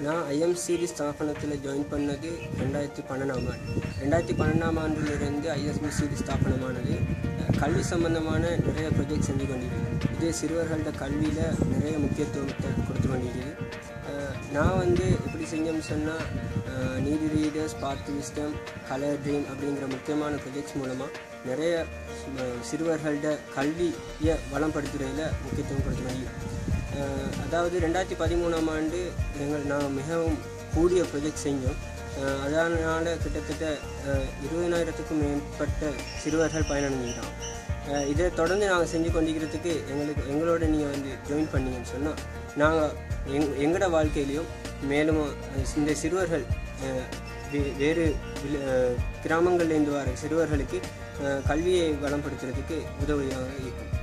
நான் ஐஎம்சிடி ஸ்தாபனத்தில் ஜாயின் பண்ணது 2012 ஆண்டு. 2012 ஆண்டிலிருந்து ஐஎம்சிடி ஸ்தாபனமானது கல்வி சம்பந்தமான நிறைய ப்ரொஜெக்ட் செஞ்சு கொண்டிருக்கு. இது சிறுவர்களோட கல்வியில் நிறைய முக்கியத்துவத்தை கொடுத்து கொண்டிருக்குது. நான் எப்படி செஞ்சேன்னு சொன்னால், நீதி ரீடர்ஸ், பாத் விஸ்டம், கலர் ட்ரீம் அப்படிங்கிற முக்கியமான ப்ரொஜெக்ட்ஸ் மூலமாக நிறைய சிறுவர்களோட கல்வியை வளம்படுத்துறதில் முக்கியத்துவம் கொடுத்து கொண்டிருக்கு. அதாவது 2013 ஆண்டு நாங்கள் மிகவும் கூடிய ப்ரொஜெக்ட் செஞ்சோம். அதனால் கிட்டத்தட்ட 20,000க்கும் மேற்பட்ட சிறுவர்கள் பயனடைஞ்சிட்டாங்க. இதை தொடர்ந்து நாங்கள் செஞ்சு கொண்டிருக்கிறதுக்கு எங்களோட நீங்கள் ஜாயின் பண்ணிங்கன்னு சொன்னால், நாங்கள் எங்களோட வாழ்க்கையிலையும் மேலும் இந்த சிறுவர்கள் வேறு கிராமங்கள்லேருந்து வர சிறுவர்களுக்கு கல்வியை வளம்படுத்துறதுக்கு உதவியாக இருக்கும்.